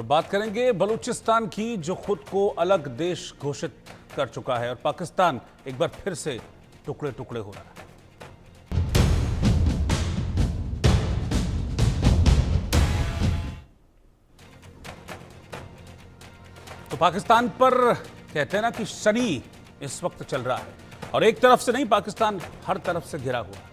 बात करेंगे बलूचिस्तान की, जो खुद को अलग देश घोषित कर चुका है और पाकिस्तान एक बार फिर से टुकड़े टुकड़े हो रहा है। तो पाकिस्तान पर कहते हैं ना कि शनि इस वक्त चल रहा है, और एक तरफ से नहीं, पाकिस्तान हर तरफ से घिरा हुआ है।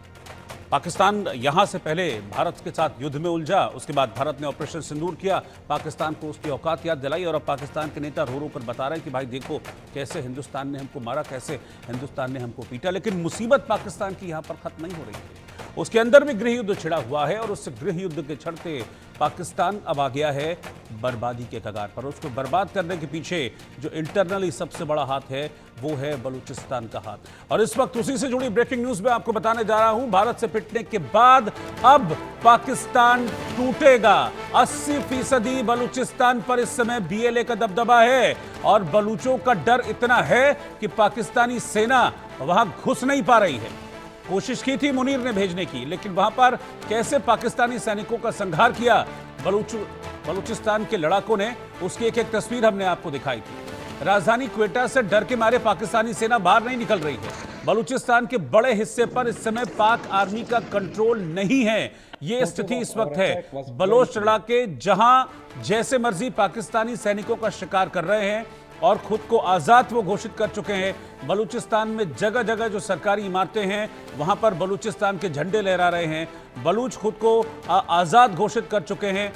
पाकिस्तान यहां से पहले भारत के साथ युद्ध में उलझा, उसके बाद भारत ने ऑपरेशन सिंदूर किया, पाकिस्तान को उसकी औकात याद दिलाई, और अब पाकिस्तान के नेता रो रो कर बता रहे हैं कि भाई देखो कैसे हिंदुस्तान ने हमको मारा, कैसे हिंदुस्तान ने हमको पीटा। लेकिन मुसीबत पाकिस्तान की यहां पर खत्म नहीं हो रही है, उसके अंदर भी गृह युद्ध छिड़ा हुआ है, और उस गृह युद्ध के चलते पाकिस्तान अब आ गया है बर्बादी के कगार पर। उसको बर्बाद करने के पीछे जो इंटरनली सबसे बड़ा हाथ है वो है बलूचिस्तान का हाथ। और इस वक्त उसी से जुड़ी ब्रेकिंग न्यूज में आपको बताने जा रहा हूं। भारत से पिटने के बाद अब पाकिस्तान टूटेगा। 80% बलूचिस्तान पर इस समय बीएलए का दबदबा है, और बलूचों का डर इतना है कि पाकिस्तानी सेना वहां घुस नहीं पा रही है। कोशिश की थी मुनीर ने भेजने की, लेकिन वहां पर कैसे पाकिस्तानी सैनिकों का संहार किया बलूचिस्तान के लड़ाकों ने, उसकी एक एक तस्वीर हमने आपको दिखाई थी। राजधानी क्वेटा से डर के मारे पाकिस्तानी सेना बाहर नहीं निकल रही है। बलूचिस्तान के बड़े हिस्से पर इस समय पाक आर्मी का कंट्रोल नहीं है। यह स्थिति इस वक्त है। बलोच लड़ाके जहां जैसे मर्जी पाकिस्तानी सैनिकों का शिकार कर रहे हैं और खुद को आजाद वो घोषित कर चुके हैं। बलूचिस्तान में जगह जगह जो सरकारी इमारतें हैं वहां पर बलूचिस्तान के झंडे लहरा रहे हैं। बलूच खुद को आजाद घोषित कर चुके हैं।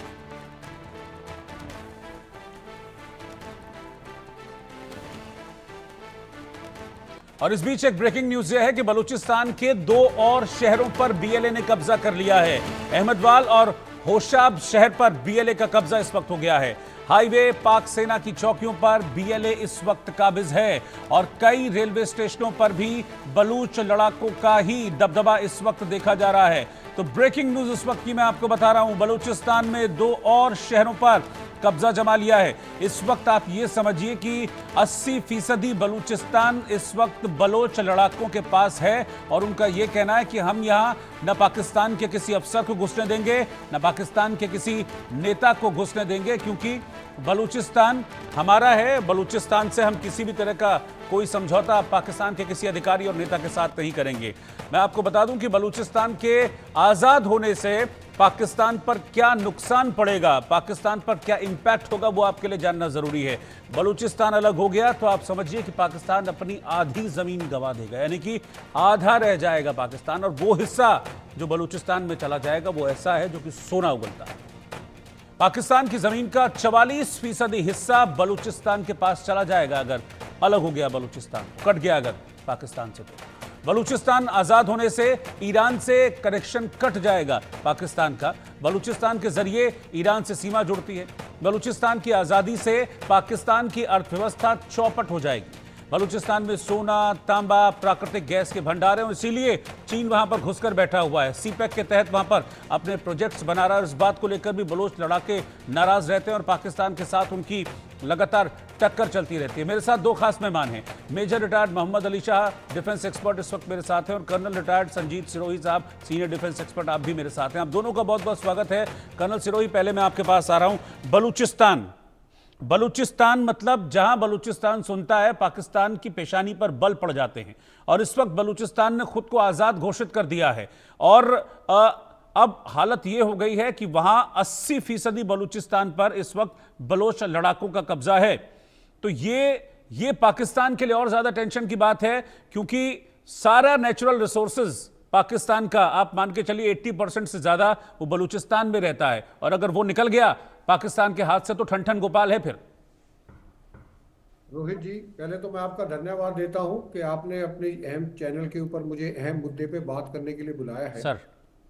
और इस बीच एक ब्रेकिंग न्यूज यह है कि बलूचिस्तान के 2 और शहरों पर बीएलए ने कब्जा कर लिया है। अहमदवाल और होशाब शहर पर बीएलए का कब्जा इस वक्त हो गया है। हाईवे पाक सेना की चौकियों पर बीएलए इस वक्त काबिज है, और कई रेलवे स्टेशनों पर भी बलूच लड़ाकों का ही दबदबा इस वक्त देखा जा रहा है। तो ब्रेकिंग न्यूज इस वक्त की मैं आपको बता रहा हूं, बलूचिस्तान में 2 और शहरों पर कब्जा जमा लिया है। इस वक्त आप ये समझिए कि 80% बलूचिस्तान इस वक्त बलोच लड़ाकों के पास है, और उनका यह कहना है कि हम यहां न पाकिस्तान के किसी अफसर को घुसने देंगे, न पाकिस्तान के किसी नेता को घुसने देंगे, क्योंकि बलूचिस्तान हमारा है। बलूचिस्तान से हम किसी भी तरह का कोई समझौता पाकिस्तान के किसी अधिकारी और नेता के साथ नहीं करेंगे। मैं आपको बता दूं कि बलूचिस्तान के आजाद होने से पाकिस्तान पर क्या नुकसान पड़ेगा, पाकिस्तान पर क्या इंपैक्ट होगा, वो आपके लिए जानना जरूरी है। बलूचिस्तान अलग हो गया तो आप समझिए कि पाकिस्तान अपनी आधी जमीन गंवा देगा, यानी कि आधा रह जाएगा पाकिस्तान, और वो हिस्सा जो बलूचिस्तान में चला जाएगा वो ऐसा है जो कि सोना उगलता है। पाकिस्तान की जमीन का 44% हिस्सा बलूचिस्तान के पास चला जाएगा अगर अलग हो गया बलूचिस्तान, कट गया अगर पाकिस्तान से। तो बलूचिस्तान आजाद होने से ईरान से कनेक्शन कट जाएगा पाकिस्तान का। बलूचिस्तान के जरिए ईरान से सीमा जुड़ती है। बलूचिस्तान की आजादी से पाकिस्तान की अर्थव्यवस्था चौपट हो जाएगी। बलूचिस्तान में सोना, तांबा, प्राकृतिक गैस के भंडार हैं, और इसीलिए चीन वहां पर घुसकर बैठा हुआ है। सीपैक के तहत वहां पर अपने प्रोजेक्ट्स बना रहा है। इस बात को लेकर भी बलोच लड़ाके नाराज रहते हैं, और पाकिस्तान के साथ उनकी लगातार टक्कर चलती रहती है। मेरे साथ 2 खास मेहमान हैं। Major retired Mohammad Ali Shah, defence expert, इस वक्त मेरे साथ हैं, और कर्नल रिटायर्ड संजीत सिरोही साहब, सीनियर डिफेंस एक्सपर्ट, आप भी मेरे साथ हैं। आप दोनों का बहुत बहुत स्वागत है। कर्नल सिरोही, पहले मैं आपके पास आ रहा हूं। बलूचिस्तान मतलब जहां बलूचिस्तान सुनता है पाकिस्तान की पेशानी पर बल पड़ जाते हैं, और इस वक्त बलूचिस्तान ने खुद को आजाद घोषित कर दिया है, और अब हालत यह हो गई है कि वहां 80% बलूचिस्तान पर इस वक्त बलोच लड़ाकों का कब्जा है। तो ये पाकिस्तान के लिए और ज्यादा टेंशन की बात है, क्योंकि सारा नेचुरल रिसोर्सेज पाकिस्तान का, आप मान के चलिए 80% से ज्यादा वो बलूचिस्तान में रहता है, और अगर वो निकल गया पाकिस्तान के हाथ से तो ठन ठन गोपाल है फिर। रोहित जी, पहले तो मैं आपका धन्यवाद देता हूं कि आपने अपने अहम चैनल के ऊपर मुझे अहम मुद्दे पे बात करने के लिए बुलाया है। सर,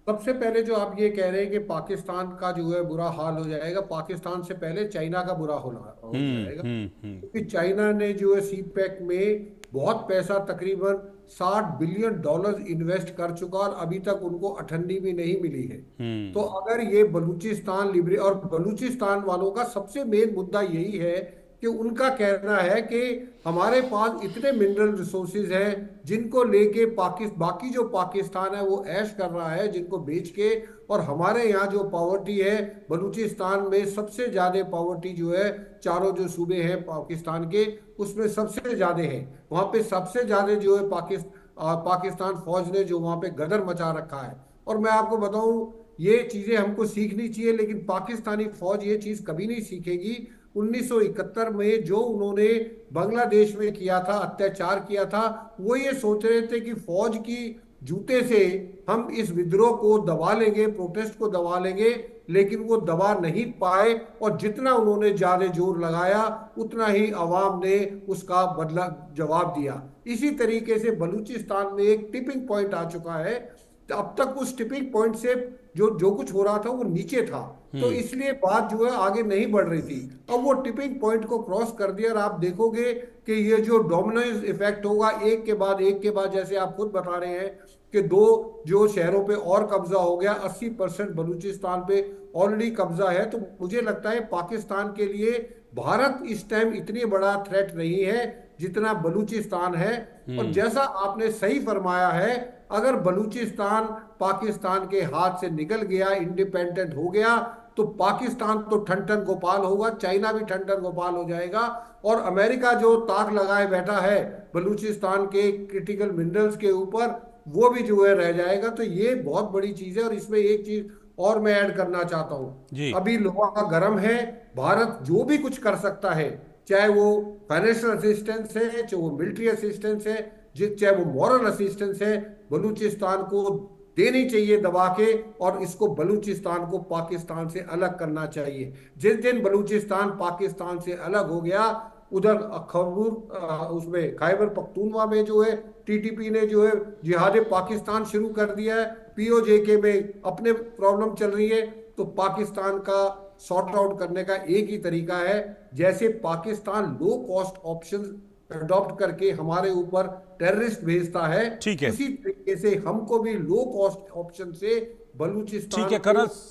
सबसे पहले जो आप ये कह रहे हैं कि पाकिस्तान का जो है बुरा हाल हो जाएगा, पाकिस्तान से पहले चाइना का बुरा हो जाएगा, क्योंकि चाइना ने जो है सीपैक में बहुत पैसा, तकरीबन $60 बिलियन इन्वेस्ट कर चुका, और अभी तक उनको अठन्नी भी नहीं मिली है। तो अगर ये बलूचिस्तान और बलूचिस्तान वालों का सबसे मेन मुद्दा यही है कि उनका कहना है कि हमारे पास इतने मिनरल रिसोर्सेज हैं जिनको लेके बाकी जो पाकिस्तान है वो ऐश कर रहा है जिनको बेच के, और हमारे यहाँ जो पावर्टी है, बलूचिस्तान में सबसे ज्यादा पावर्टी जो है, चारों जो सूबे हैं पाकिस्तान के उसमें सबसे ज्यादा है। वहां पे सबसे ज्यादा जो है पाकिस्तान फौज ने जो वहां पे गदर मचा रखा है। और मैं आपको बताऊं, ये चीजें हमको सीखनी चाहिए, लेकिन पाकिस्तानी फौज ये चीज कभी नहीं सीखेगी। 1971 में जो उन्होंने बांग्लादेश में किया था, अत्याचार किया था, वो ये सोच रहे थे कि फौज की जूते से हम इस विद्रोह को दबा लेंगे, प्रोटेस्ट को दबा लेंगे, लेकिन वो दबा नहीं पाए। और जितना उन्होंने ज्यादा जोर लगाया उतना ही अवाम ने उसका बदला जवाब दिया। इसी तरीके से बलूचिस्तान में एक टिपिंग पॉइंट आ चुका है। तो अब तक उस टिपिंग पॉइंट से जो जो कुछ हो रहा था वो नीचे था, तो इसलिए बात जो है आगे नहीं बढ़ रही थी। अब वो टिपिंग पॉइंट को क्रॉस कर दिया, और आप देखोगे कि ये जो डोमिनोज इफेक्ट होगा, एक के बाद जैसे आप खुद बता रहे हैं कि दो जो शहरों पे और कब्जा हो गया, 80% बलूचिस्तान पे ऑलरेडी कब्जा है। तो मुझे लगता है पाकिस्तान के लिए भारत इस टाइम इतनी बड़ा थ्रेट नहीं है जितना बलूचिस्तान है। और जैसा आपने सही फरमाया है, अगर बलूचिस्तान पाकिस्तान के हाथ से निकल गया, इंडिपेंडेंट हो गया, तो पाकिस्तान तो ठन ठन गोपाल होगा, चाइना भी ठन ठन गोपाल हो जाएगा। और अमेरिका जो ताक लगाए बैठा है बलूचिस्तान के क्रिटिकल मिनरल्स के ऊपर, वो भी जो है रह जाएगा। तो ये बहुत बड़ी चीज है। और इसमें एक चीज और मैं ऐड करना चाहता हूं, जी। अभी लोहा गर्म है। भारत जो भी कुछ कर सकता है, चाहे वो फाइनेंशियल असिस्टेंस है, चाहे वो मिलिट्री असिस्टेंस है, चाहे वो मॉरल असिस्टेंस है, बलूचिस्तान को देनी चाहिए दबा के। और इसको बलूचिस्तान को पाकिस्तान से अलग करना चाहिए। जिस दिन बलूचिस्तान पाकिस्तान से अलग हो गया, उधर उसमें खैबर पख्तूनवा में जो है टीटीपी ने जो है जिहाद पाकिस्तान शुरू कर दिया है, पीओजे में अपने प्रॉब्लम चल रही है। तो पाकिस्तान का सॉर्ट आउट करने का एक ही तरीका है, जैसे Pakistan low cost option adopt करके हमारे ऊपर टेररिस्ट भेजता है, ठीक है, उसी तरीके से हमको भी लो कॉस्ट ऑप्शन से ठीक बलूचिस्तान है को कर्नल